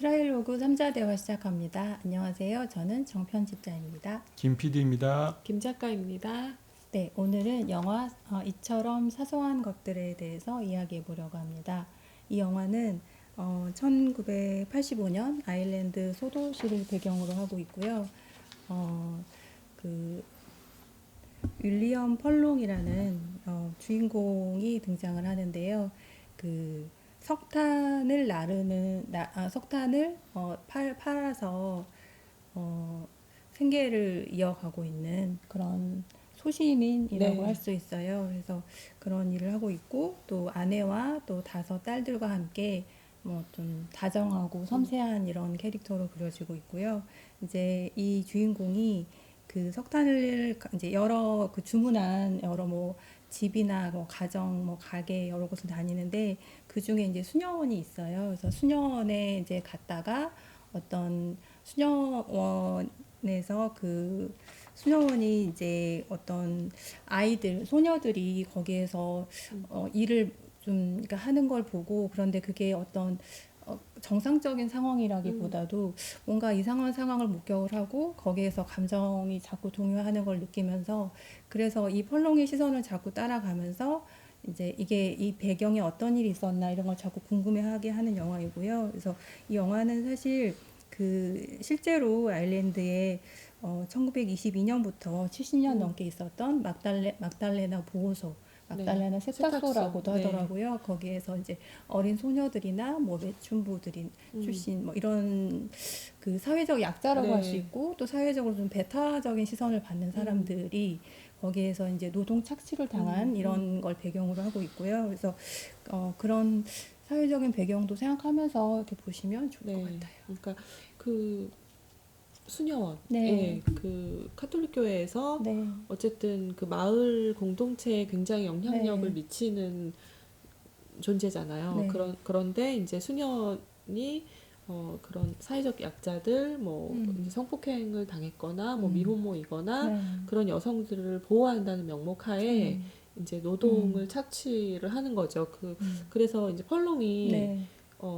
트라이로그 3자 대화 시작합니다. 안녕하세요. 저는 정편집자입니다. 김 PD입니다. 김 작가입니다. 네, 오늘은 영화 이처럼 사소한 것들에 대해서 이야기해 보려고 합니다. 이 영화는 1985년 아일랜드 소도시를 배경으로 하고 있고요. 그 윌리엄 펄롱이라는 주인공이 등장을 하는데요. 그 석탄을 석탄을 팔아서 생계를 이어가고 있는 그런 소시민이라고 네. 할 수 있어요. 그래서 그런 일을 하고 있고, 또 아내와 또 5딸들과 함께 뭐 좀 다정하고 섬세한 이런 캐릭터로 그려지고 있고요. 이제 이 주인공이 그 석탄을 이제 여러 그 주문한 여러 뭐 집이나 뭐 가정 뭐 가게 여러 곳을 다니는데, 그 중에 이제 수녀원이 있어요. 그래서 수녀원에 이제 갔다가 어떤 수녀원에서 그 수녀원이 이제 어떤 아이들 소녀들이 거기에서 일을 좀 그러니까 하는 걸 보고, 그런데 그게 어떤 정상적인 상황이라기보다도 뭔가 이상한 상황을 목격을 하고 거기에서 감정이 자꾸 동요하는 걸 느끼면서, 그래서 이 펄롱의 시선을 자꾸 따라가면서 이제 이게 이 배경에 어떤 일이 있었나 이런 걸 자꾸 궁금해하게 하는 영화이고요. 그래서 이 영화는 사실 그 실제로 아일랜드에 1922년부터 70년 넘게 있었던 막달레나 보호소, 막달레나 세탁소라고도 네. 하더라고요. 거기에서 이제 어린 소녀들이나 뭐 매춘부들인 출신 뭐 이런 그 사회적 약자라고 네. 할 수 있고, 또 사회적으로 좀 배타적인 시선을 받는 사람들이 거기에서 이제 노동 착취를 당한 이런 걸 배경으로 하고 있고요. 그래서 그런 사회적인 배경도 생각하면서 이렇게 보시면 좋을 것 같아요. 그러니까 그 수녀원, 네. 그 카톨릭 교회에서 네. 어쨌든 그 마을 공동체에 굉장히 영향력을 네. 미치는 존재잖아요. 네. 그런데 이제 수녀원이 그런 사회적 약자들, 뭐 이제 성폭행을 당했거나 뭐 미혼모이거나 네. 그런 여성들을 보호한다는 명목하에 이제 노동을 착취를 하는 거죠. 그래서 이제 펄롱이 네.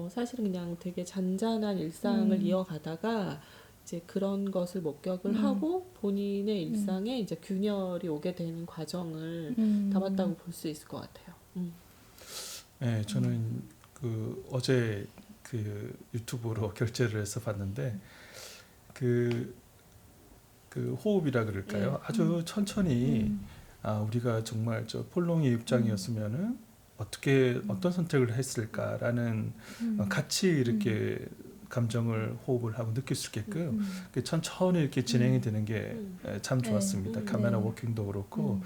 사실은 그냥 되게 잔잔한 일상을 이어가다가 이제 그런 것을 목격을 하고 본인의 일상에 이제 균열이 오게 되는 과정을 담았다고 볼 수 있을 것 같아요. 네, 저는 그 어제 그 유튜브로 결제를 해서 봤는데 그 호흡이라 그럴까요? 아주 천천히 우리가 정말 저 폴롱의 입장이었으면은 어떤 선택을 했을까라는 같이 이렇게 감정을 호흡을 하고 느낄 수 있게끔 천천히 이렇게 진행이 되는 게 참 좋았습니다. 카메라 워킹도 그렇고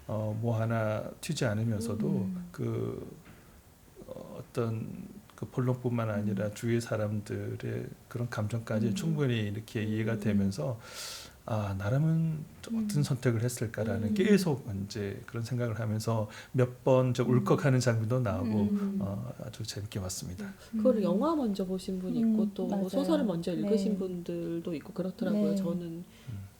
뭐 하나 튀지 않으면서도 어떤 그 폴롱뿐만 아니라 주위 사람들의 그런 감정까지 충분히 이렇게 이해가 되면서 나라면 어떤 선택을 했을까라는 계속 이제 그런 생각을 하면서 몇 번 좀 울컥하는 장면도 나오고 아주 재밌게 봤습니다. 그거를 영화 먼저 보신 분이 있고 또 맞아요. 소설을 먼저 읽으신 네. 분들도 있고 그렇더라고요. 네. 저는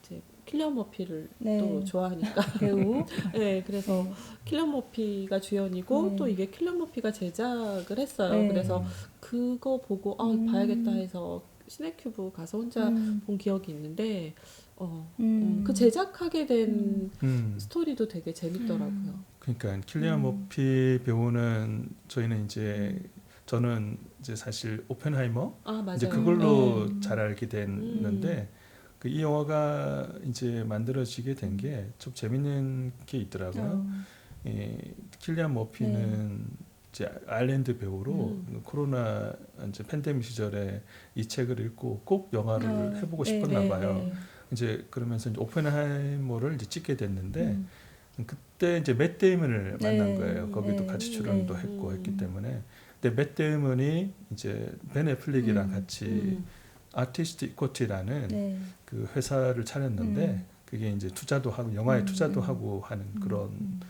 이제 킬리안 머피를 네. 또 좋아하니까 배우. 네, 그래서 킬리안 머피가 주연이고 네. 또 이게 킬리안 머피가 제작을 했어요. 네. 그래서 그거 보고 봐야겠다 해서 시네큐브 가서 혼자 본 기억이 있는데 그 제작하게 된 스토리도 되게 재밌더라고요. 그러니까 킬리안 머피 배우는 저희는 이제 저는 이제 사실 오펜하이머 맞아요. 이제 그걸로 잘 알게 됐는데 이 영화가 이제 만들어지게 된 게 좀 재밌는 게 있더라고요. 킬리안 머피는 이제 아일랜드 배우로 코로나 이제 팬데믹 시절에 이 책을 읽고 꼭 영화를 해보고 싶었나 봐요. 이제 그러면서 이제 오펜하이머를 이제 찍게 됐는데 그때 이제 맷 데이먼을 만난 거예요. 거기도 같이 출연도 했고 했기 때문에. 근데 맷 데이먼이 이제 벤 애플릭이랑 같이 아티스트 이코티라는 그 회사를 차렸는데 그게 이제 투자도 하고 영화에 투자도 하고 하는 그런.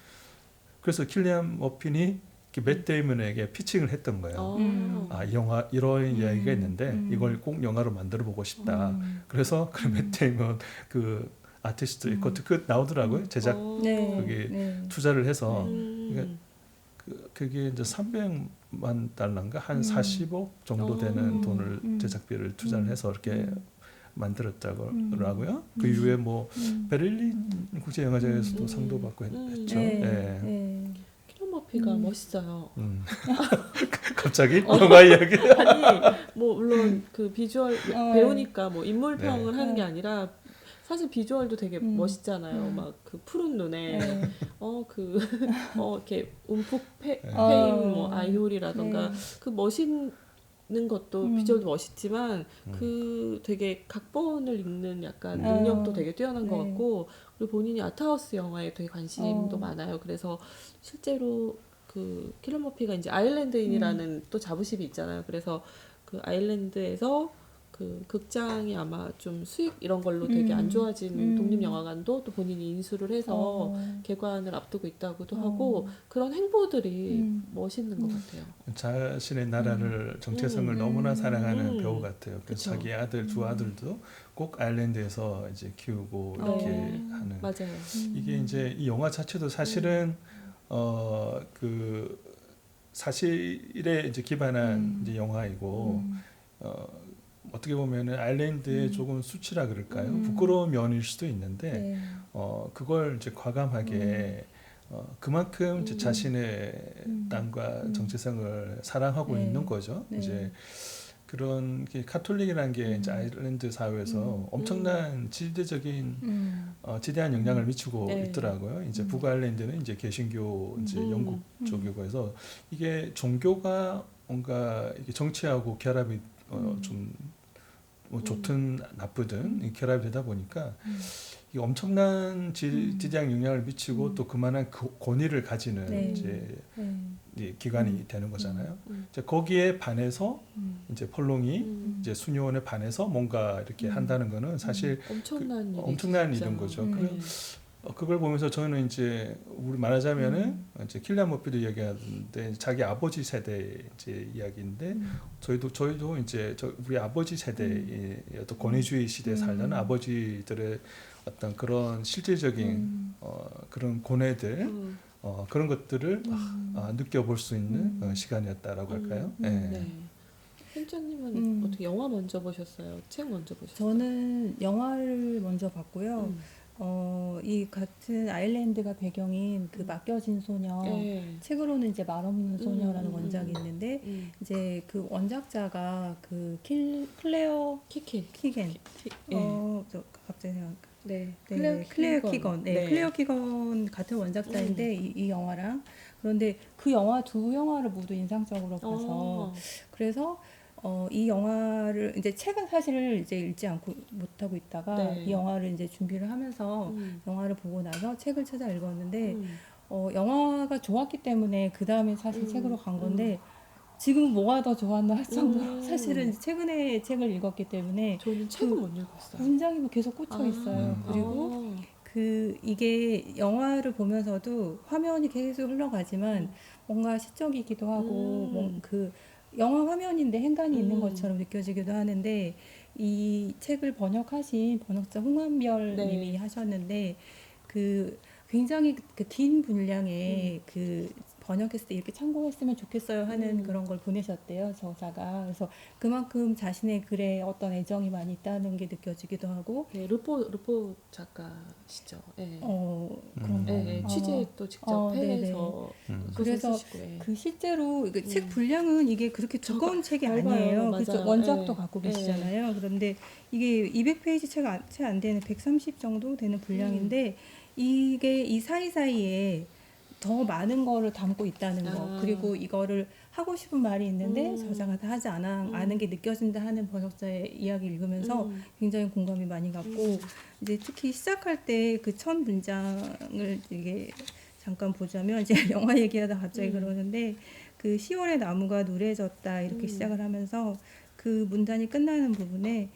그래서 킬리안 머피니 맷 데이먼에게 피칭을 했던 거예요. 이 영화 이런 이야기가 있는데 이걸 꼭 영화로 만들어 보고 싶다. 그래서 그 맷 데이먼 그 아티스트 이코티 그 나오더라고요. 제작 거기 투자를 해서 그게 이제 300 달러인가 한 40억 정도 되는 돈을 제작비를 투자를 해서 이렇게 만들었다고요. 그 이후에 뭐 베를린 국제영화제에서도 상도 받고 했죠. 네. 예. 네. 킬리안 머피가 멋있어요. 갑자기 영화 이야기. 아니 뭐 물론 그 비주얼 배우니까 뭐 인물평을 네. 하는 게 아니라 사실 비주얼도 되게 멋있잖아요. 막 그 푸른 눈에 네. 이렇게 움푹 패인 네. 뭐 아이홀이라던가 네. 그 멋있는 것도 비주얼도 멋있지만 그 되게 각본을 읽는 약간 능력도 되게 뛰어난 것 네. 같고 그리고 본인이 아트하우스 영화에 되게 관심도 어. 많아요. 그래서 실제로 그 킬리안 머피가 이제 아일랜드인이라는 또 자부심이 있잖아요. 그래서 그 아일랜드에서 그 극장이 아마 좀 수익 이런 걸로 되게 안 좋아진 독립영화관도 또 본인이 인수를 해서 개관을 앞두고 있다고도 하고 그런 행보들이 멋있는 것 같아요. 자신의 나라를 정체성을 너무나 사랑하는 배우 같아요. 그래서 그쵸. 자기 아들 두 아들도 꼭 아일랜드에서 이제 키우고 이렇게 하는. 맞아요. 이게 이제 이 영화 자체도 사실은 그 사실에 이제 기반한 이제 영화이고 어떻게 보면은 아일랜드의 조금 수치라 그럴까요? 부끄러운 면일 수도 있는데 네. 그걸 이제 과감하게 그만큼 이제 자신의 땅과 정체성을 사랑하고 네. 있는 거죠. 네. 이제 그런 게 카톨릭이라는 게 이제 아일랜드 사회에서 엄청난 지대한 영향을 미치고 네. 있더라고요. 이제 북아일랜드는 이제 개신교 이제 영국 쪽이고 해서 이게 종교가 뭔가 이게 정치하고 결합이 좀 뭐 좋든 나쁘든 이 결합이 되다 보니까 이 엄청난 지대한 영향을 미치고 또 그만한 권위를 가지는 네. 이제 네. 이 기관이 되는 거잖아요. 이제 거기에 반해서 이제 폴롱이 이제 수녀원에 반해서 뭔가 이렇게 한다는 거는 사실 엄청난 일인 거죠. 그걸 보면서 저는 이제 우리 말하자면은 이제 킬리안 머피도 이야기하는데 자기 아버지 세대 이제 이야기인데 저희도 이제 우리 아버지 세대의 어떤 권위주의 시대에 살던 아버지들의 어떤 그런 실질적인 그런 고뇌들 그런 것들을 느껴볼 수 있는 시간이었다라고 할까요? 네. 현자님은 어떻게 영화 먼저 보셨어요? 책 먼저 보셨어요? 저는 영화를 먼저 봤고요. 이 같은 아일랜드가 배경인 그 맡겨진 소녀, 책으로는 이제 말없는 소녀라는 원작이 있는데 이제 그 원작자가 그 클레어 키겐, 저 갑자기 생각. 네, 클레어 키건, 클레어 키건 같은 원작자인데 이 영화랑 그런데 그 영화 두 영화를 모두 인상적으로 봐서 그래서 이 영화를 이제 책은 사실 이제 읽지 않고 못 하고 있다가 이 영화를 이제 준비를 하면서 영화를 보고 나서 책을 찾아 읽었는데 영화가 좋았기 때문에 그 다음에 사실 책으로 간 건데 지금 뭐가 더 좋았나 할 정도로 사실은 최근에 책을 읽었기 때문에 저는 책은 못 읽었어요. 문장이 계속 꽂혀 있어요. 그리고 이게 영화를 보면서도 화면이 계속 흘러가지만 뭔가 시적이기도 하고 그 영화 화면인데 행간이 있는 것처럼 느껴지기도 하는데 이 책을 번역하신 번역자 홍한별 님이 하셨는데 그 굉장히 그 긴 분량의 그 번역했을 때 이렇게 참고했으면 좋겠어요 하는 그런 걸 보내셨대요, 저자가. 그래서 그만큼 자신의 글에 어떤 애정이 많이 있다는 게 느껴지기도 하고. 네, 루포 작가시죠. 네. 그런 거. 네, 취재 또 직접 해서 그래서 쓰시고, 그 실제로 책 분량은 이게 그렇게 두꺼운 책이 아니에요. 그렇죠? 원작도 갖고 계시잖아요. 그런데 이게 200페이지 채 안 되는 130 정도 되는 분량인데 이게 이 사이사이에 더 많은 거를 담고 있다는 거. 그리고 이거를 하고 싶은 말이 있는데 저자가 다 하지 않은 게 느껴진다 하는 번역자의 이야기를 읽으면서 굉장히 공감이 많이 갔고 이제 특히 시작할 때 그 첫 문장을 이게 잠깐 보자면 이제 영화 얘기하다 갑자기 그러는데 그 10월에 나무가 누래졌다 이렇게 시작을 하면서 그 문단이 끝나는 부분에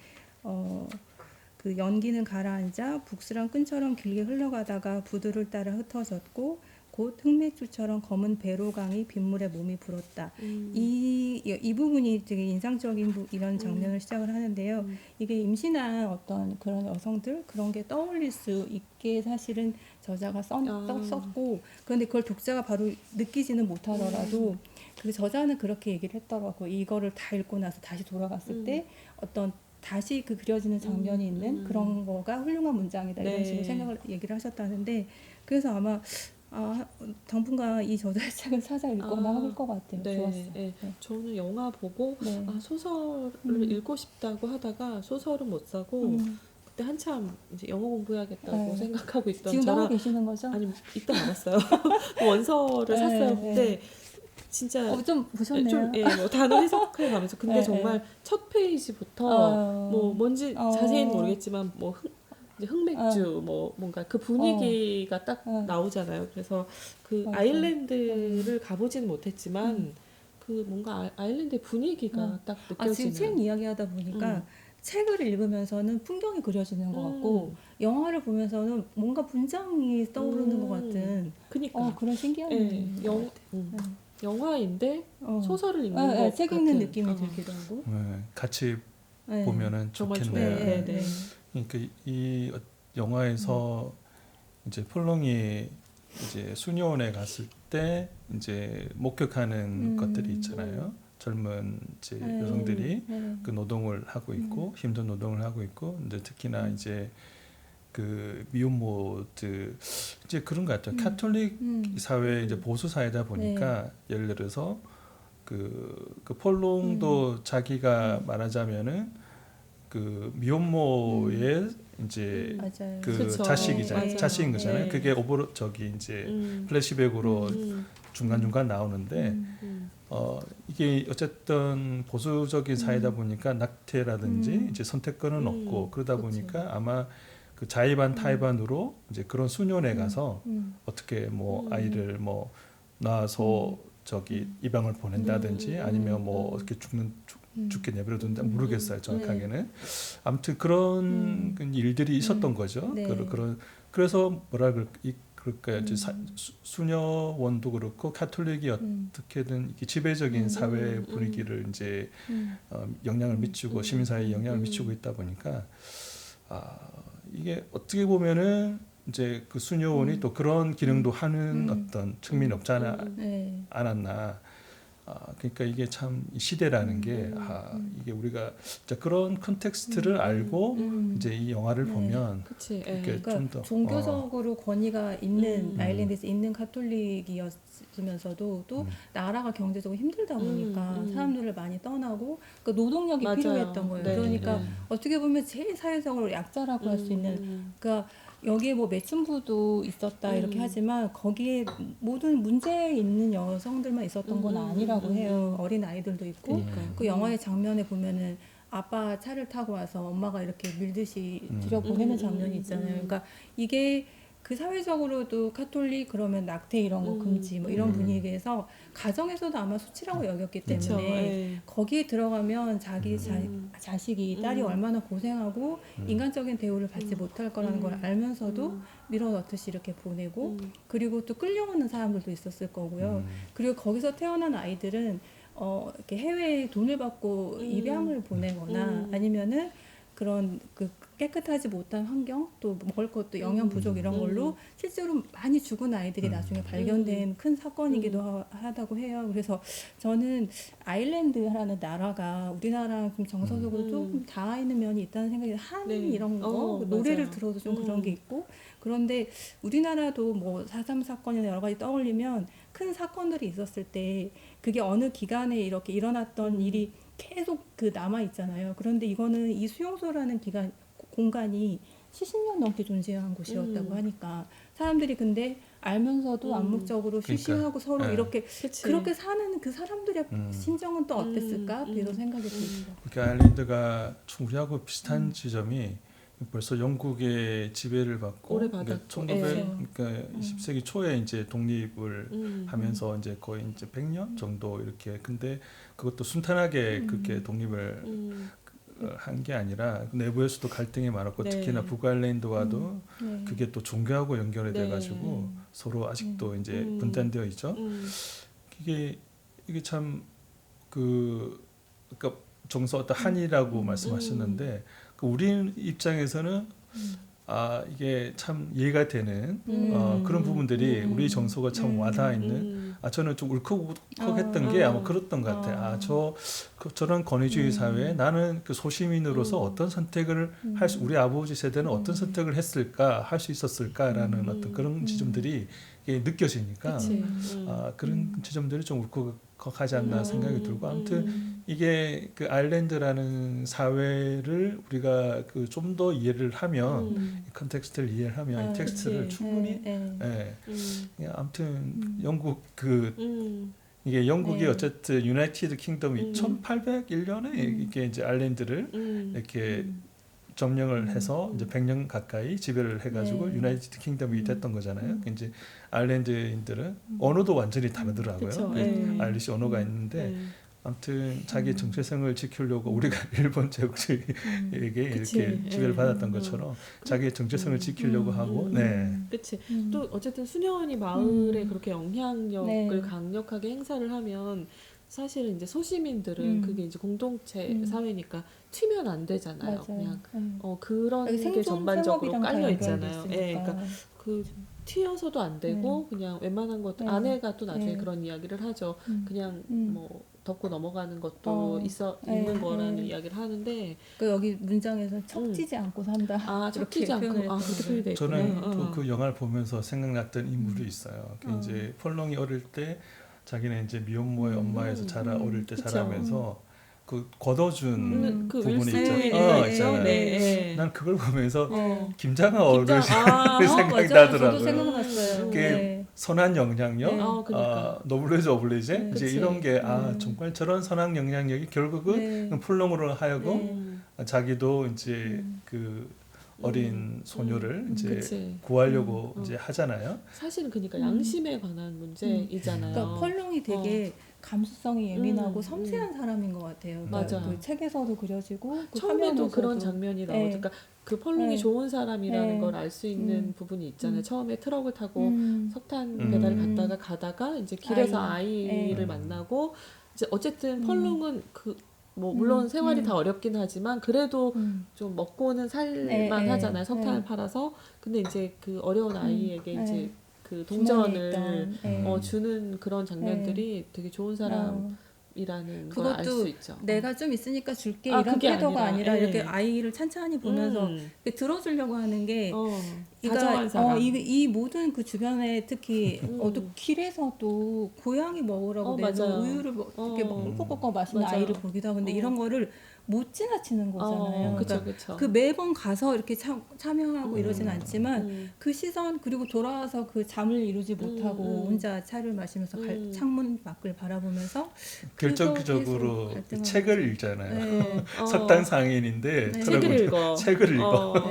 그 연기는 가라앉아 북스랑 끈처럼 길게 흘러가다가 부두를 따라 흩어졌고 곧 흑맥주처럼 검은 배로강이 빗물에 몸이 불었다. 이 부분이 되게 인상적인 이런 장면을 시작을 하는데요. 이게 임신한 어떤 그런 여성들 그런 게 떠올릴 수 있게 사실은 저자가 썼고 그런데 그걸 독자가 바로 느끼지는 못하더라도 그 저자는 그렇게 얘기를 했더라고. 이거를 다 읽고 나서 다시 돌아갔을 때 어떤 다시 그 그려지는 장면이 있는 그런 거가 훌륭한 문장이다 이런 네. 식으로 생각을 얘기를 하셨다는데 그래서 아마 당분간 이 저자의 책을 찾아 읽거나 할 것 같아요. 네, 좋았어요. 네. 네. 저는 영화 보고 네. 소설을 읽고 싶다고 하다가 소설은 못 사고 그때 한참 이제 영어 공부해야겠다고 네. 생각하고 있던 지금 하고 저랑 계시는 거죠? 아니 이때 말았어요. 원서를 네, 샀어요. 네. 근데 진짜 좀 보셨네요. 좀 뭐 단어 해석해 가면서 근데 네, 정말 첫 페이지부터 뭐 뭔지 자세히는 모르겠지만 뭐 이제 흑맥주 뭐 뭔가 그 분위기가 딱 나오잖아요. 그래서 그 맞아. 아일랜드를 가보지는 못했지만 그 뭔가 아일랜드의 분위기가 딱 느껴지는. 지금 책 이야기하다 보니까 책을 읽으면서는 풍경이 그려지는 것 같고 영화를 보면서는 뭔가 문장이 떠오르는 것 같은 그니까 그런 신기한 영화인데 소설을 읽는 것 책 같은 읽는 느낌이 들기도 하고 같이 네. 보면은 정말 좋겠네요. 좋아요. 네. 그러니까 이 영화에서 이제 폴롱이 이제 수녀원에 갔을 때 이제 목격하는 것들이 있잖아요. 젊은 이제 여성들이 그 노동을 하고 있고 힘든 노동을 하고 있고 근데 특히나 이제 그 미혼모들 이제 그런 것 같아요. 카톨릭 사회 이제 보수 사회다 보니까 예를 들어서 그 폴롱도 자기가 말하자면은 그 미혼모의 이제 맞아요. 그 그쵸. 자식이잖아요. 맞아요. 자식인 거잖아요. 네. 그게 저기 이제 플래시백으로 중간중간 나오는데 이게 어쨌든 보수적인 사회다 보니까 낙태라든지 이제 선택권은 없고 그러다 그쵸. 보니까 아마 그 자의반 타의반으로 이제 그런 수녀원에 가서 어떻게 뭐 아이를 뭐 낳아서 저기 입양을 보낸다든지 아니면 뭐 어떻게 죽게 내버려둔다 모르겠어요 정확하게는. 아무튼 그런 일들이 있었던 거죠. 네. 그래서 뭐라 그럴까요? 이제 수녀원도 그렇고 카톨릭이 어떻게든 이렇게 지배적인 사회 분위기를 이제 영향을 미치고 시민사회에 영향을 미치고 있다 보니까 이게 어떻게 보면은 이제 그 수녀원이 또 그런 기능도 하는 어떤 측면이 없지 않았나. 그러니까 이게 참 시대라는 게 이게 우리가 진짜 그런 컨텍스트를 알고 이제 이 영화를 보면 그치. 그러니까 좀 더 종교적으로 권위가 있는 아일랜드에서 있는 카톨릭이었으면서도 또 나라가 경제적으로 힘들다 보니까 사람들을 많이 떠나고 그러니까 노동력이 맞아요. 필요했던 거예요. 네, 그러니까 네. 어떻게 보면 제일 사회적으로 약자라고 할 수 있는 그러니까 여기에 뭐 매춘부도 있었다 이렇게 하지만 거기에 모든 문제 있는 여성들만 있었던 건 아니라고 해요. 어린 아이들도 있고 그 영화의 장면에 보면은 아빠 차를 타고 와서 엄마가 이렇게 밀듯이 들여보내는 장면이 있잖아요. 그러니까 이게 그 사회적으로도 카톨릭 그러면 낙태 이런 거 금지 뭐 이런 분위기에서 가정에서도 아마 수치라고 여겼기 때문에 그쵸. 예. 거기에 들어가면 자기 자식이 딸이 얼마나 고생하고 인간적인 대우를 받지 못할 거라는 걸 알면서도 밀어넣듯이 이렇게 보내고 그리고 또 끌려오는 사람들도 있었을 거고요. 그리고 거기서 태어난 아이들은 이렇게 해외에 돈을 받고 입양을 보내거나 아니면은 그런 그 깨끗하지 못한 환경 또 먹을 것도 영양 부족 이런 걸로 실제로 많이 죽은 아이들이 나중에 발견된 큰 사건이기도 하다고 해요. 그래서 저는 아일랜드라는 나라가 우리나라랑 좀 정서적으로 조금 닿아 있는 면이 있다는 생각이 한 네. 이런 거 노래를 맞아요. 들어도 좀 그런 게 있고 그런데 우리나라도 뭐 4.3 사건이나 여러 가지 떠올리면 큰 사건들이 있었을 때 그게 어느 기간에 이렇게 일어났던 일이 계속 그 남아 있잖아요. 그런데 이거는 이 수용소라는 공간이 70년 넘게 존재한 곳이었다고 하니까 사람들이 근데 알면서도 암묵적으로 쉬쉬하고 서로 이렇게 그치. 그렇게 사는 그 사람들의 심정은 또 어땠을까? 이런 생각이 듭니다. 그러니까 아일랜드가 우리하고 비슷한 지점이 벌써 영국의 지배를 받고 오래 그러니까 받았고, 1900 그러니까 20세기 초에 이제 독립을 하면서 이제 거의 이제 100년 정도 이렇게 근데 그것도 순탄하게 그렇게 독립을 한 게 아니라 내부에서도 갈등이 많았고 네. 특히나 북아일랜드와도 네. 그게 또 종교하고 연결이 네. 돼가지고 서로 아직도 이제 분단되어 있죠. 이게 참 그러니까 정서 어떤 한이라고 말씀하셨는데 그 우리 입장에서는 이게 참 이해가 되는 그런 부분들이 우리 정서가 참 와닿아 있는 저는 좀 울컥했던 게 아마 그랬던 것 같아요. 저런 권위주의 사회에 나는 그 소시민으로서 어떤 선택을 우리 아버지 세대는 어떤 선택을 했을까, 할 수 있었을까라는 어떤 그런 지점들이 느껴지니까 그런 지점들이 좀 울컥하지 않나 생각이 들고, 아무튼 이게 그 아일랜드라는 사회를 우리가 그 좀 더 이해를 하면 이 컨텍스트를 이해를 하면 이 텍스트를 충분히 아무튼 영국 이게 영국이 어쨌든 유나이티드 킹덤이 1801년에 이게 이제 아일랜드를 이렇게 점령을 해서 이제 100년 가까이 지배를 해가지고 유나이티드 킹덤이 됐던 거잖아요. 이제 아일랜드인들은 언어도 완전히 다르더라고요. 아일리시 언어가 있는데 아무튼 자기 정체성을 지키려고 우리가 일본 제국주의에게 이렇게 지배를 받았던 것처럼 자기의 정체성을 지키려고 하고, 그치. 또 어쨌든 수녀원이 마을에 그렇게 영향력을 강력하게 행사를 하면 사실은 이제 소시민들은 그게 이제 공동체 사회니까 튀면 안 되잖아요. 맞아요. 그냥 그런 게 전반적으로 깔려 있잖아요. 그러니까 그 튀어서도 안 되고 그냥 웬만한 것도 아내가 또 나중에 그런 이야기를 하죠. 그냥 뭐 덮고 넘어가는 것도 있는 거라는 이야기를 하는데 여기 문장에서 척지지 않고 산다. 척지지 않고 그렇게 표현이 돼 있구나. 저는 그 영화를 보면서 생각났던 인물이 있어요. 이제 폴롱이 어릴 때 자기는 이제 미혼모의 엄마에서 어릴 때 자라면서 그 걷어준 그 부분이 있잖아요. 난 그걸 보면서 김장하 어른이 생각이 저도 나더라고요. 생각났어요. 그게 선한 영향력, 그러니까. 노블레즈 오블리제, 이제 그치. 이런 게 정말 저런 선한 영향력이 결국은 폴롱으로 하여금 자기도 이제 그 어린 소녀를 이제 구하려고 이제 하잖아요. 사실은 그러니까 양심에 관한 문제이잖아요. 그러니까 펄롱이 되게 감수성이 예민하고 섬세한 사람인 것 같아요. 그러니까 맞아. 그 책에서도 그려지고 처음에도 그런 장면이 나오죠. 그러니까 그 펄롱이 좋은 사람이라는 걸 알 수 있는 부분이 있잖아요. 처음에 트럭을 타고 석탄 배달을 가다가 이제 길에서 아이를 만나고 이제 어쨌든 펄롱은 뭐 물론 생활이 다 어렵긴 하지만 그래도 좀 먹고는 살만 하잖아요. 석탄을 팔아서. 근데 이제 그 어려운 아이에게 이제 그 동전을 주는 그런 장면들이 되게 좋은 사람이라는 걸 알 수 있죠. 내가 좀 있으니까 줄게 이런 태도가 아니라 이렇게 아이를 찬찬히 보면서 들어주려고 하는 게 다정한 사람. 이 모든 그 주변에 특히 길에서도 고양이 먹으라고 내는 우유를 이렇게 꿀꺽꿀꺽 마시는 아이를 보기도 하고, 근데 이런 거를 못 지나치는 거잖아요. 그쵸. 그 매번 가서 이렇게 참여하고 이러진 않지만 그 시선, 그리고 돌아와서 그 잠을 이루지 못하고 혼자 차를 마시면서 창문 밖을 바라보면서 결정적으로 책을 읽잖아요. 석탄 상인인데 책을 읽어.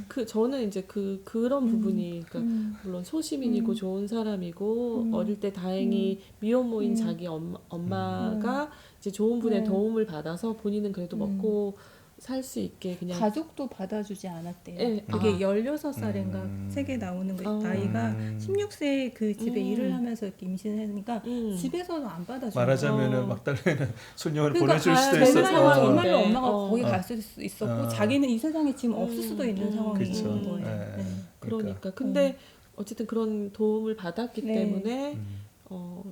그러니까 저는 이제 그런 부분이 그러니까 물론 소시민이고 좋은 사람이고 어릴 때 다행히 미혼모인 자기 엄마가 이제 좋은 분의 도움을 받아서 본인은 그래도 먹고 살 수 있게 그냥 가족도 받아주지 않았대요. 그게 16살인가 책에 나오는 거 아이가 16세에 그 집에 일을 하면서 이렇게 임신하니까 집에서는 안 받아줘요. 말하자면은 막달레는 소녀를 그러니까 보내줄 수도 있었어. 정말로 엄마가 거기 갈 수 있었고 자기는 이 세상에 지금 없을 수도 있는 상황인 거예요. 그러니까 근데 어쨌든 그런 도움을 받았기 때문에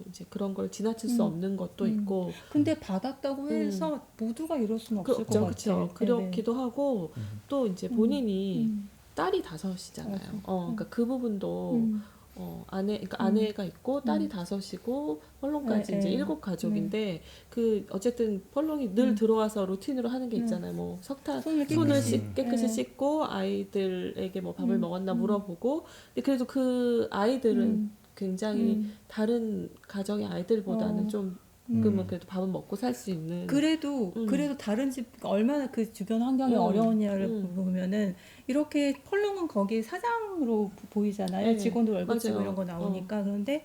이제 그런 걸 지나칠 수 없는 것도 있고. 근데 받았다고 해서 모두가 이럴 수는 없을 것 같아요. 그렇죠. 그렇기도 하고 또 이제 본인이 딸이 5이잖아요. 그러니까 그 부분도 아내가 있고 딸이 5이고 펄롱까지 이제 7가족인데 그 어쨌든 펄롱이 늘 들어와서 루틴으로 하는 게 있잖아요. 뭐 손을 깨끗이 씻고 아이들에게 뭐 밥을 먹었나 물어보고. 근데 그래도 그 아이들은 굉장히 다른 가정의 아이들보다는 좀 그래도 밥은 먹고 살 수 있는. 그래도 다른 집 얼마나 그 주변 환경이 어려웠냐를 보면은 이렇게 펄롱은 거기 사장으로 보이잖아요. 직원들 월급 주고 이런 거 나오니까. 그런데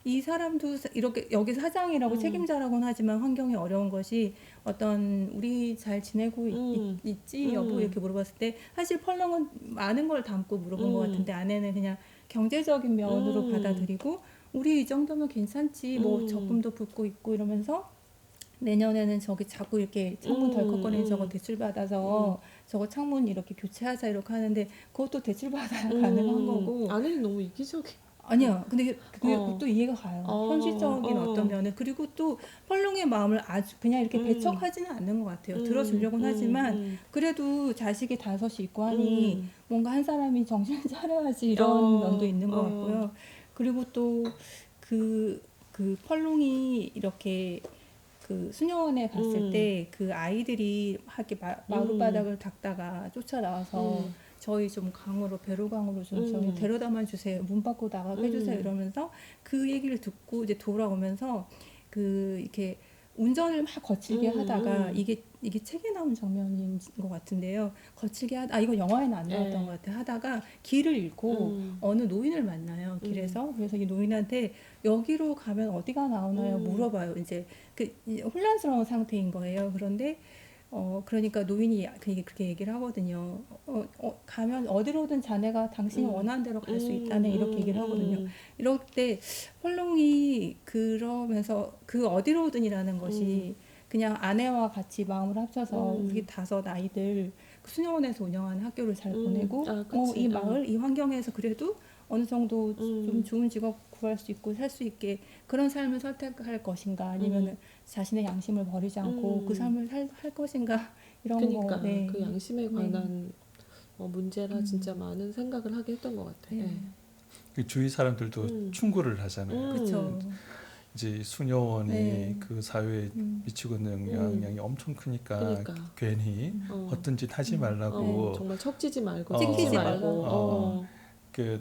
이 사람도 이렇게 여기 사장이라고 책임자라고는 하지만 환경이 어려운 것이 어떤 우리 잘 지내고 있지 여보 이렇게 물어봤을 때 사실 펄롱은 많은 걸 담고 물어본 것 같은데 아내는 그냥 경제적인 면으로 받아들이고 우리 이 정도면 괜찮지 뭐 적금도 붙고 있고 이러면서 내년에는 저기 자꾸 이렇게 창문 덜컥거리는 저거 대출 받아서 저거 창문 이렇게 교체하자 이렇게 하는데 그것도 대출 받아야 가능한 거고. 아내는 너무 이기적이. 아니야. 근데 그게 어. 또 이해가 가요. 어, 현실적인 어. 어떤 면은. 그리고 또 펄롱의 마음을 아주 그냥 이렇게 배척하지는 않는 것 같아요. 들어주려고는 하지만 그래도 자식이 5이 있고 하니 뭔가 한 사람이 정신을 차려야지 이런 면도 있는 것 같고요. 그리고 또 그 펄롱이 이렇게 그 수녀원에 갔을 때 그 아이들이 이렇게 마룻바닥을 닦다가 쫓아나와서 저희 좀 강으로 배로강으로 좀 저희 데려다만 주세요. 문 밖으로 나가게 해주세요. 이러면서 그 얘기를 듣고 이제 돌아오면서 그 이렇게 운전을 막 거칠게 하다가 이게 책에 나온 장면인 것 같은데요. 거칠게 이거 영화에는 안 나왔던 것 같아요. 하다가 길을 잃고 어느 노인을 만나요. 길에서. 그래서 이 노인한테 여기로 가면 어디가 나오나요? 물어봐요. 이제 혼란스러운 상태인 거예요. 그런데 그러니까 노인이 그렇게 얘기를 하거든요. 가면 어디로든 자네가 당신이 원하는 대로 갈 수 있다네 이렇게 얘기를 하거든요. 이럴 때 펄롱이 그러면서 그 어디로든이라는 것이 그냥 아내와 같이 마음을 합쳐서 우리 5 아이들 수녀원에서 운영하는 학교를 잘 보내고 이 마을 이 환경에서 그래도 어느 정도 좀 좋은 직업 구할 수 있고 살 수 있게 그런 삶을 선택할 것인가 아니면은 자신의 양심을 버리지 않고 그 삶을 할 것인가 이런 그러니까 거. 네. 그 양심에 관한 문제라 진짜 많은 생각을 하게 했던 것 같아. 네. 그 주위 사람들도 충고를 하잖아요. 그렇죠. 이제 수녀원이 네. 그 사회에 미치고 있는 영향이 엄청 크니까 그러니까. 괜히 헛된 짓 하지 말라고 정말 척지지 말고 찍히지 찍지 말고. 그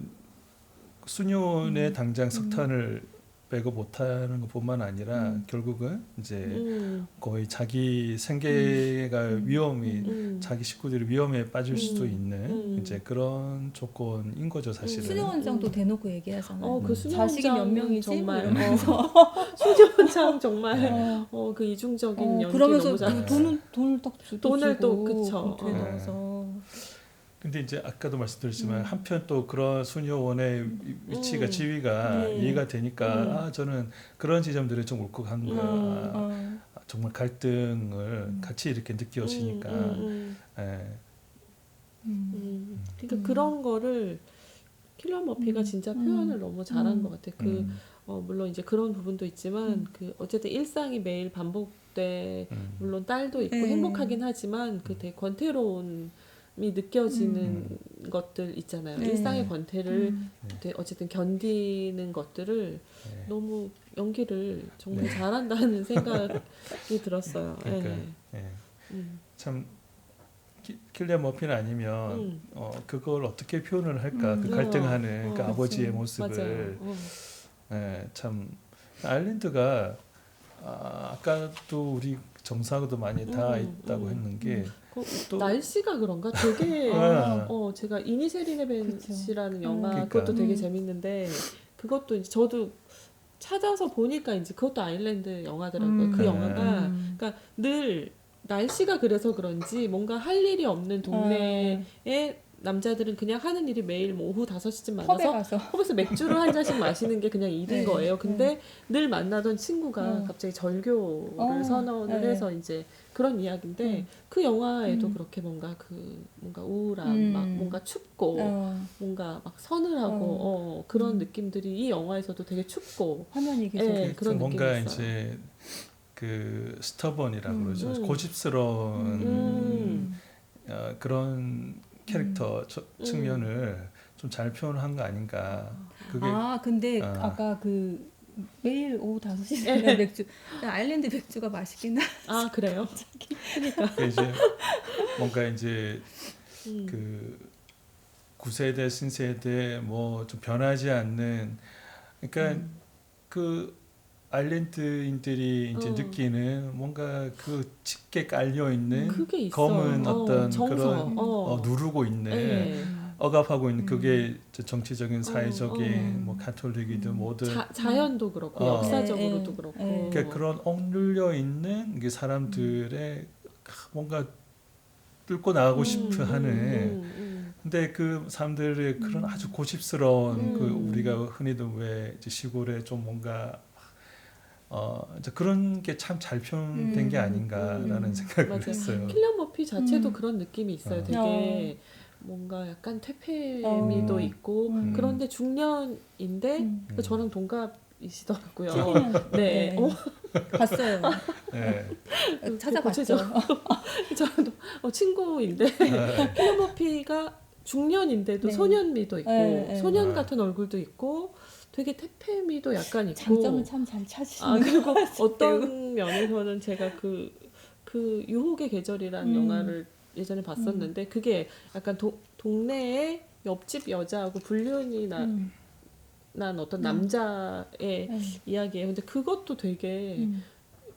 수녀원에 당장 석탄을 빼고 못하는 것뿐만 아니라 결국은 이제 거의 자기 생계가 위험이 자기 식구들이 위험에 빠질 수도 있는 이제 그런 조건인 거죠 사실은. 수녀원장도 대놓고 얘기하잖아요. 그 자식이 몇 명이지? 정말 이러면서. 수녀원장 정말 그 이중적인 연기 그러면서 너무 잘. 돈을 또 돈을 또 주고 그쵸. 봉투에 넣어서. 근데 이제 아까도 말씀드렸지만 한편 또 그런 수녀원의 위치가 지위가 이해가 되니까 저는 그런 지점들에 좀 울컥한 거야. 정말 갈등을 같이 이렇게 느껴지니까. 그러니까 그런 거를 킬리안 머피가 진짜 표현을 너무 잘한 것 같아. 물론 이제 그런 부분도 있지만 그 어쨌든 일상이 매일 반복돼. 물론 딸도 있고 행복하긴 하지만 그 되게 권태로운 이 느껴지는 것들 있잖아요. 일상의 권태를 어쨌든 견디는 것들을 너무 연기를 정말 잘한다는 생각이 들었어요. 그러니까, 참 킬리안 머피는 아니면 그걸 어떻게 표현을 할까 그 갈등하는 그 아버지의 모습을 참 아일랜드가 아까도 우리 정사하고도 많이 다 있다고 했는 게 또 날씨가 그런가 되게 제가 이니세리네 벤치라는 영화 그러니까. 그것도 되게 재밌는데 그것도 이제 저도 찾아서 보니까 이제 그것도 아일랜드 영화더라고요. 그 영화가 그러니까 늘 날씨가 그래서 그런지 뭔가 할 일이 없는 동네에 남자들은 그냥 하는 일이 매일 뭐 오후 5시쯤 만나서 펍에서 맥주를 한 잔씩 마시는 게 그냥 일인 거예요. 근데 늘 만나던 친구가 갑자기 절교를 선언을 해서 이제 그런 이야기인데 그 영화에도 그렇게 뭔가 우울함, 막 뭔가 춥고 뭔가 막 서늘하고 그런 느낌들이 이 영화에서도 되게 춥고 화면이 계속 그런 뭔가 느낌이 있어요. 이제 그 스터번이라고 그러죠. 고집스러운 그런 캐릭터 측면을 좀 잘 표현한 거 아닌가. 그게 근데 아까 그 매일 오후 5시에 맥주 아일랜드 맥주가 맛있긴 하. 그래요? 그러니까 이제 뭔가 이제 그 9세대 신세대 뭐 좀 변하지 않는 그러니까 그 아일랜드인들이 이제 느끼는 뭔가 그 짙게 깔려 있는 검은 어떤 정서. 그런 누르고 있는 억압하고 있는 그게 정치적인 사회적인 뭐 가톨릭이든 뭐든 자연도 그렇고 역사적으로도 그렇고 그러니까 그런 억눌려 있는 이게 사람들의 뭔가 뚫고 나가고 싶어 하는 근데 그 사람들의 그런 아주 고집스러운 그 우리가 흔히도 왜 이제 시골에 좀 뭔가 이제 그런 게 참 잘 표현된 게 아닌가라는 생각을 맞아요. 했어요. 킬리안 머피 자체도 그런 느낌이 있어요. 되게 뭔가 약간 퇴폐미도 있고 그런데 중년인데 그 저랑 동갑이시더라고요. 네. 네. 봤어요. 네. 찾아봤죠. 저도 친구인데 킬리안 머피가 중년인데도 네. 소년미도 있고 네. 소년 아. 같은 얼굴도 있고 되게 퇴폐미도 약간 있고 장점을 참 잘 찾으시는 그리고 것 같아요. 어떤 면에서는 제가 그 유혹의 계절이라는 영화를 예전에 봤었는데 그게 약간 동네에 옆집 여자하고 불륜이 난 어떤 남자의 이야기예요. 근데 그것도 되게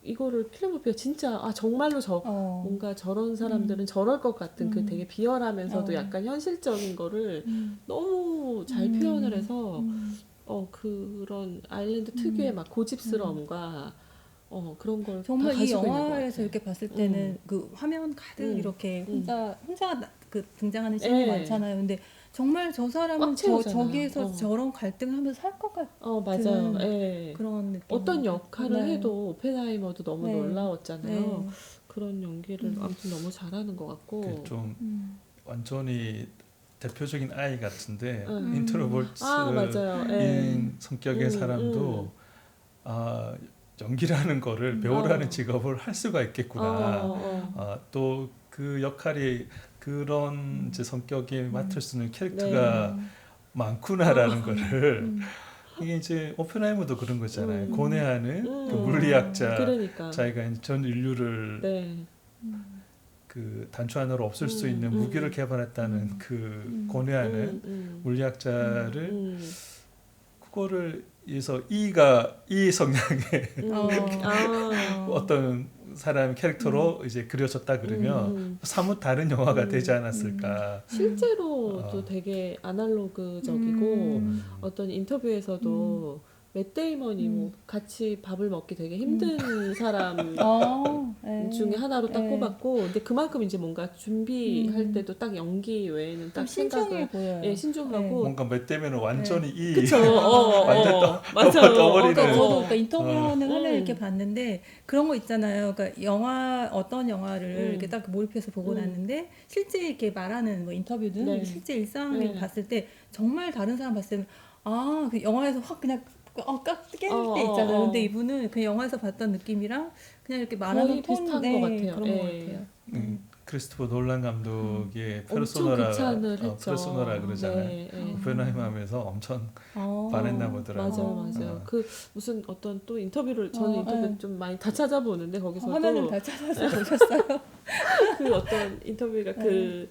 이거를 킬리안 머피가 진짜 정말로 뭔가 저런 사람들은 저럴 것 같은 그 되게 비열하면서도 약간 현실적인 거를 너무 잘 표현을 해서 그런 아일랜드 특유의 막 고집스러움과 그런 걸 정말 다 이 가지고 있는 것 영화에서 같아요. 이렇게 봤을 때는 그 화면 가득 이렇게 혼자 그 등장하는 씬이 네. 많잖아요. 근데 정말 저 사람은 꽉 채우잖아요. 저기에서 저런 갈등을 하면서 살 것 같은 맞아요. 예. 그런 느낌. 어떤 역할을 네. 해도 오펜하이머도 너무 네. 놀라웠잖아요. 네. 그런 연기를 아무튼 너무 잘하는 것 같고. 그 좀 완전히 대표적인 아이 같은데 맞아요. 인트로버트인 예. 성격의 사람도 연기라는 거를 배우라는 직업을 할 수가 있겠구나. 또 그 역할이 그런 이제 성격이 맡을 수 있는 캐릭터가 많구나라는 거를 이게 이제 오펜하이머도 그런 거잖아요. 고뇌하는 그 물리학자 그러니까. 자기가 이제 전 인류를 네. 그 단추안으로 없앨 수 있는 무기를 개발했다는 그 고뇌하는 물리학자를 그거를 위해서 이 성향의 어떤 사람 캐릭터로 이제 그려졌다 그러면 사뭇 다른 영화가 되지 않았을까. 실제로도 되게 아날로그적이고 어떤 인터뷰에서도 맷 데이먼이 뭐 같이 밥을 먹기 되게 힘든 사람 중에 하나로 딱 꼽았고 근데 그만큼 이제 뭔가 준비할 때도 딱 연기 외에는 딱 신중해 생각을 보여요. 신중하고 뭔가 몇 대면은 완전히 이 그쵸 완전 맞아요. 떠버리는. 저도 그러니까 인터뷰하는 화면을 이렇게 봤는데 그런 거 있잖아요. 그러니까 어떤 영화를 이렇게 딱 몰입해서 보고 났는데 실제 이렇게 말하는 뭐 인터뷰든 네. 실제 일상을 봤을 때 정말 다른 사람 봤을 때는 그 영화에서 확 그냥 깍 깨질 때 있잖아요. 근데 이분은 그 영화에서 봤던 느낌이랑 그냥 이렇게 말하는 거의 톤 비슷한 것 같아요. 그런 것 같아요. 크리스토퍼 놀란 감독의 엄청 극찬을 했죠. 페르소나라 그러잖아요. 네. 오펜하이머 하면서 엄청 반했나 보더라고요. 맞아요. 그 무슨 어떤 또 인터뷰를 저는 인터뷰 좀 많이 다 찾아보는데 거기서도 화면을 다 찾아서 보셨어요? 그 어떤 인터뷰가 그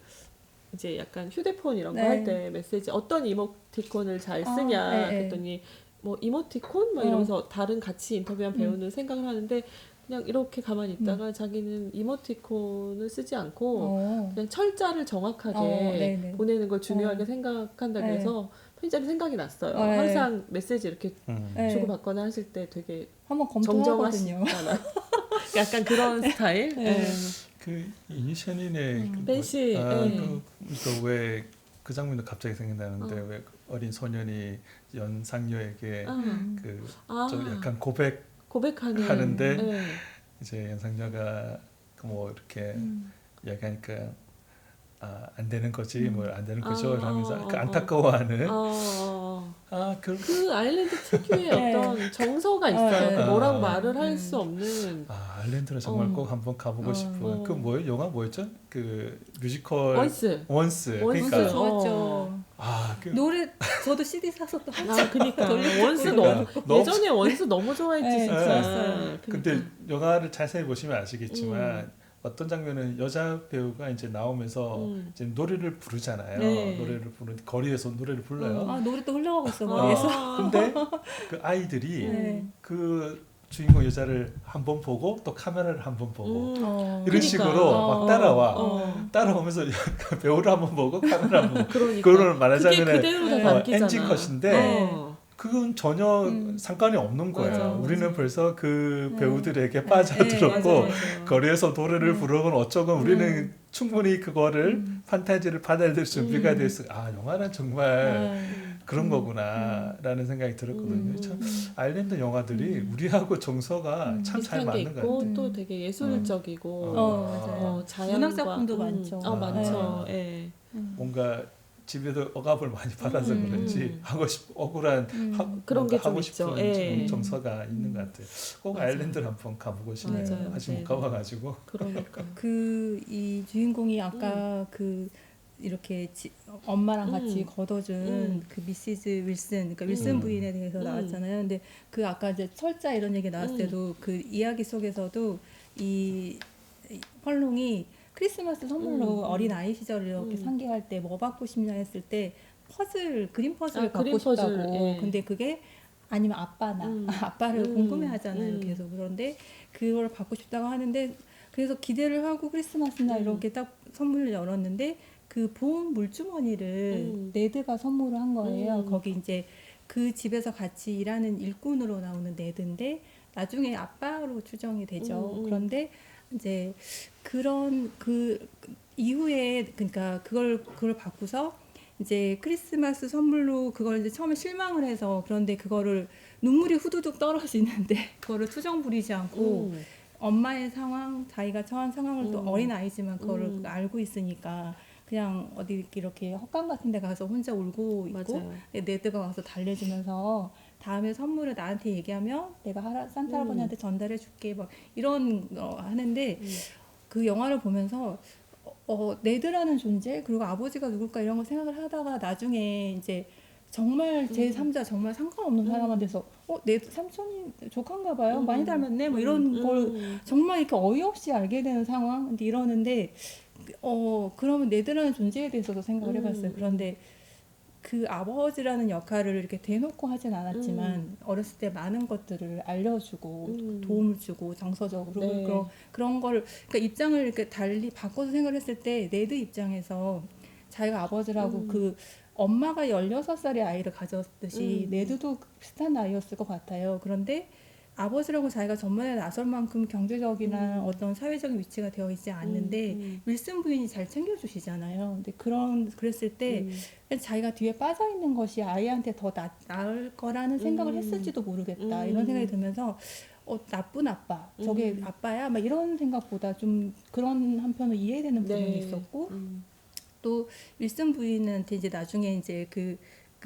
이제 약간 휴대폰 이런 거 할 때 메시지 어떤 이모티콘을 잘 쓰냐 그랬더니 뭐 이모티콘 막 이러면서 다른 같이 인터뷰한 배우는 생각을 하는데 그냥 이렇게 가만히 있다가 자기는 이모티콘을 쓰지 않고 그냥 철자를 정확하게 보내는 걸 중요하게 생각한다 그래서 편집자님 생각이 났어요. 항상 메시지 이렇게 주고받거나 하실 때 되게 한번 검토하거든요. 정정하시잖아요. 약간 그런 스타일. 그 이니션인의 벤시 왜 그 장면도 갑자기 생각나는데 왜 어린 소년이 연상녀에게 좀 약간 고백하는데 이제 연상녀가 뭐 이렇게 이야기하니까 안 되는 거지 뭐 안 되는 거죠 하면서 그 안타까워하는 그 아일랜드 특유의 어떤 정서가 있어요. 뭐라고 말을 할 수 없는. 아일랜드는 정말 꼭 한번 가보고 싶은 그 뭐예요? 영화 뭐였죠? 그 뮤지컬 원스. 그러니까 좋았죠. 그 노래 저도 CD 사서 또 그러니까 원스 너무 예전에 원스 너무 좋아했지 진짜. 좋았어요. 근데 영화를 자세히 보시면 아시겠지만 어떤 장면은 여자 배우가 이제 나오면서 이제 노래를 부르잖아요. 노래를 부르는데 거리에서 노래를 불러요. 노래도 흘러가고 있어 머리에서. 근데 그 아이들이 그 주인공 여자를 한 번 보고 또 카메라를 한 번 보고 이런 그러니까. 식으로 막 따라와. 따라오면서 배우를 한 번 보고 카메라 한 번 보고. 그거를 말하자면 NG 컷인데 그건 전혀 상관이 없는 거예요. 우리는 벌써 그 배우들에게 빠져들었고 거리에서 노래를 부르건 어쩌건 우리는 충분히 그거를 판타지를 받아들일 준비가 돼 있어. 영화는 정말 그런 거구나라는 생각이 들었거든요. 참 아일랜드 영화들이 우리하고 정서가 참 잘 맞는 것 같아요. 또 되게 예술적이고 맞아요. 자연과 문학 작품도 많죠. 많죠. 뭔가 집에도 억압을 많이 받아서 그런지 억울한 그런 게 하고 좀 싶은 있죠. 예. 정서가 있는 것 같아요. 꼭 맞아요. 아일랜드를 한번 가보고 싶네요. 맞아요. 아직 네. 못 가봐가지고. 그러니까. 이 주인공이 아까 이렇게 엄마랑 같이 걷어준 그 미시즈 윌슨, 그러니까 윌슨 부인에 대해서 나왔잖아요. 근데 그 아까 이제 철자 이런 얘기 나왔을 때도 그 이야기 속에서도 이 펄롱이 크리스마스 선물로 어린 아이 시절을 이렇게 상기할 때 뭐 받고 싶냐 했을 때 그림 퍼즐을 받고 그림 퍼즐, 싶다고. 예. 근데 그게 아니면 아빠를 궁금해하잖아요. 계속. 그런데 그걸 받고 싶다고 하는데 그래서 기대를 하고 크리스마스 날 이렇게 딱 선물을 열었는데 그 보온 물주머니를 네드가 선물을 한 거예요. 거기 이제 그 집에서 같이 일하는 일꾼으로 나오는 네드인데 나중에 아빠로 추정이 되죠. 그런데 이제 그런 이후에 그러니까 그걸 받고서 이제 크리스마스 선물로 그걸 이제 처음에 실망을 해서 그런데 그거를 눈물이 후두둑 떨어지는데 그거를 투정 부리지 않고 엄마의 상황, 자기가 처한 상황을 또 어린 아이지만 그거를 알고 있으니까 그냥 어디 이렇게 헛간 같은 데 가서 혼자 울고 있고 맞아요. 네드가 와서 달래주면서 다음에 선물을 나한테 얘기하면 내가 산타 할아버지한테 전달해 줄게 막 이런 거 하는데 그 영화를 보면서 네드라는 존재 그리고 아버지가 누굴까 이런 거 생각을 하다가 나중에 이제 정말 제3자 정말 상관없는 사람한테서 내 삼촌이 조카인가 봐요. 많이 닮았네. 뭐 이런 걸 정말 이렇게 어이없이 알게 되는 상황. 근데 이러는데 그러면 네드라는 존재에 대해서도 생각을 해봤어요. 그런데 그 아버지라는 역할을 이렇게 대놓고 하진 않았지만 어렸을 때 많은 것들을 알려주고 도움을 주고 정서적으로 네. 그런 걸 그러니까 입장을 이렇게 달리 바꿔서 생각을 했을 때 네드 입장에서 자기가 아버지라고 그 엄마가 16살의 아이를 가졌듯이 네드도 비슷한 나이였을 것 같아요. 그런데 아버지라고 자기가 전면에 나설 만큼 경제적이나 어떤 사회적인 위치가 되어 있지 않는데 윌슨 부인이 잘 챙겨주시잖아요. 근데 그랬을 때 자기가 뒤에 빠져 있는 것이 아이한테 더 나을 거라는 생각을 했을지도 모르겠다. 이런 생각이 들면서 나쁜 아빠, 저게 아빠야? 막 이런 생각보다 좀 그런 한편으로 이해되는 부분이 있었고 또 윌슨 부인한테 이제 나중에 이제 그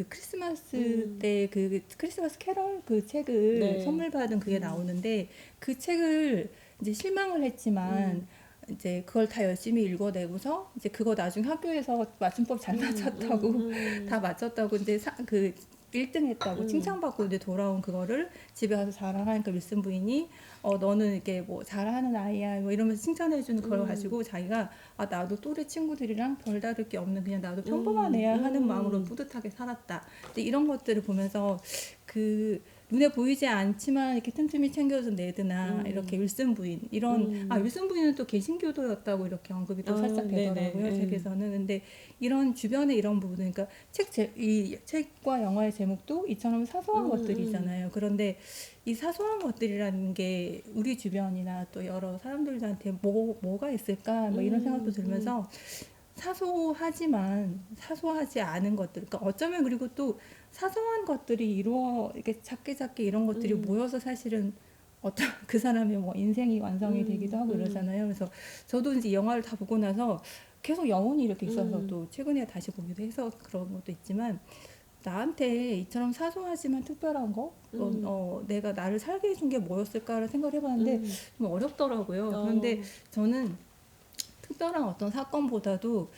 크리스마스 때 그 크리스마스 캐럴 그 책을 네. 선물 받은 그게 나오는데 그 책을 이제 실망을 했지만 이제 그걸 다 열심히 읽어내고서 이제 그거 나중에 학교에서 맞춤법 잘 맞췄다고 다 맞췄다고 이제 그 1등 했다고 칭찬받고 이제 돌아온 그거를 집에 가서 자랑하니까 윌슨 부인이 너는 이렇게 뭐 잘하는 아이야 뭐 이러면서 칭찬해주는 걸 가지고 자기가 나도 또래 친구들이랑 별다를 게 없는 그냥 나도 평범한 애야 하는 마음으로 뿌듯하게 살았다. 근데 이런 것들을 보면서 그 눈에 보이지 않지만 이렇게 틈틈이 챙겨준 네드나 이렇게 윌슨 부인 이런 윌슨 부인은 또 개신교도였다고 이렇게 언급이 또 살짝 되더라고요. 네네. 책에서는. 근데 이런 주변에 이런 부분 그러니까 이 책과 영화의 제목도 이처럼 사소한 것들이잖아요. 그런데 이 사소한 것들이라는 게 우리 주변이나 또 여러 사람들한테 뭐가 있을까 뭐 이런 생각도 들면서 사소하지만 사소하지 않은 것들 그러니까 어쩌면 그리고 또 사소한 것들이 이렇게 작게 이런 것들이 모여서 사실은 어떤 그 사람의 뭐 인생이 완성이 되기도 하고 이러잖아요. 그래서 저도 이제 이 영화를 다 보고 나서 계속 여운이 이렇게 있어서 또 최근에 다시 보기도 해서 그런 것도 있지만 나한테 이처럼 사소하지만 특별한 거 내가 나를 살게 해준 게 뭐였을까를 생각을 해봤는데 좀 어렵더라고요. 그런데 저는 특별한 어떤 사건보다도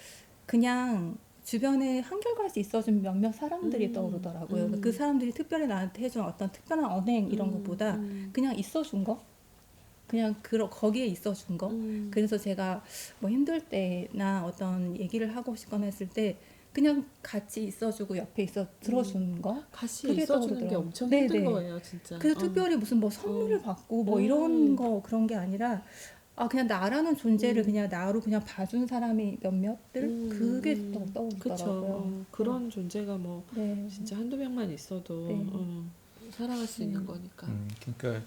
그냥 주변에 한결같이 있어준 몇몇 사람들이 떠오르더라고요. 그 사람들이 특별히 나한테 해준 어떤 특별한 언행 이런 것보다 그냥 있어준 거, 그냥 거기에 있어준 거. 그래서 제가 뭐 힘들 때나 어떤 얘기를 하고 싶거나 했을 때 그냥 같이 있어주고 옆에 있어 들어주는 거. 같이 그게 있어주는 게 떠오르더라고요. 엄청 네네. 힘든 거예요, 진짜. 그래서 특별히 무슨 뭐 선물을 받고 뭐 이런 거 그런 게 아니라 그냥 나라는 존재를 그냥 나로 그냥 봐준 사람이 몇몇들 그게 더 떠오르더라고요. 그쵸. 그런 존재가 뭐 네. 진짜 한두 명만 있어도 네. 사랑할 수 있는 거니까. 그러니까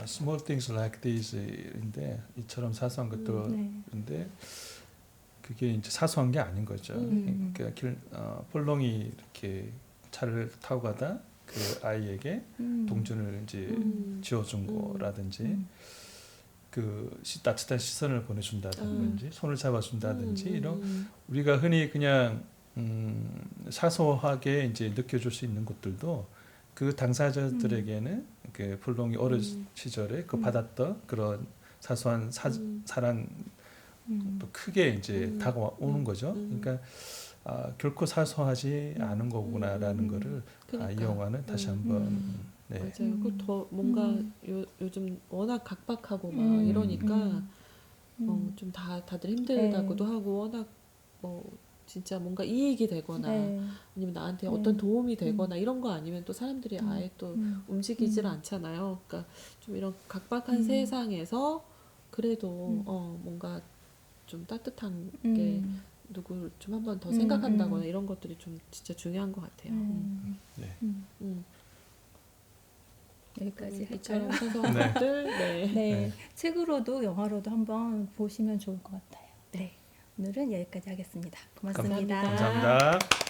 small things like thise인데 이처럼 사소한 것들인데 그게 이제 사소한 게 아닌 거죠. 그러니까 폴롱이 이렇게 차를 타고 가다 그 아이에게 동전을 이제 지어준 거라든지 따뜻한 시선을 보내준다든지 손을 잡아준다든지 이런 음. 우리가 흔히 그냥 사소하게 이제 느껴줄 수 있는 것들도 그 당사자들에게는 그 풀롱이 어린 시절에 그 받았던 그런 사소한 사랑 또 크게 이제 다가오는 거죠. 그러니까 결코 사소하지 않은 거구나라는 거를 이 그러니까. 영화는 다시 한번 네. 맞아요. 그 더 뭔가 요즘 워낙 각박하고 막 음. 이러니까 좀 다들 힘들다고도 네. 하고 워낙 뭐 진짜 뭔가 이익이 되거나 네. 아니면 나한테 네. 어떤 도움이 되거나 이런 거 아니면 또 사람들이 아예 또 움직이질 음. 않잖아요. 그러니까 좀 이런 각박한 세상에서 그래도 뭔가 좀 따뜻한 게 누굴 좀 한 번 더 생각한다거나 이런 것들이 좀 진짜 중요한 것 같아요. 네. 여기까지 할까요? 이처럼 사소한 네. 것들 네. 네. 네. 책으로도 영화로도 한번 보시면 좋을 것 같아요. 네. 오늘은 여기까지 하겠습니다. 고맙습니다. 감사합니다. 감사합니다.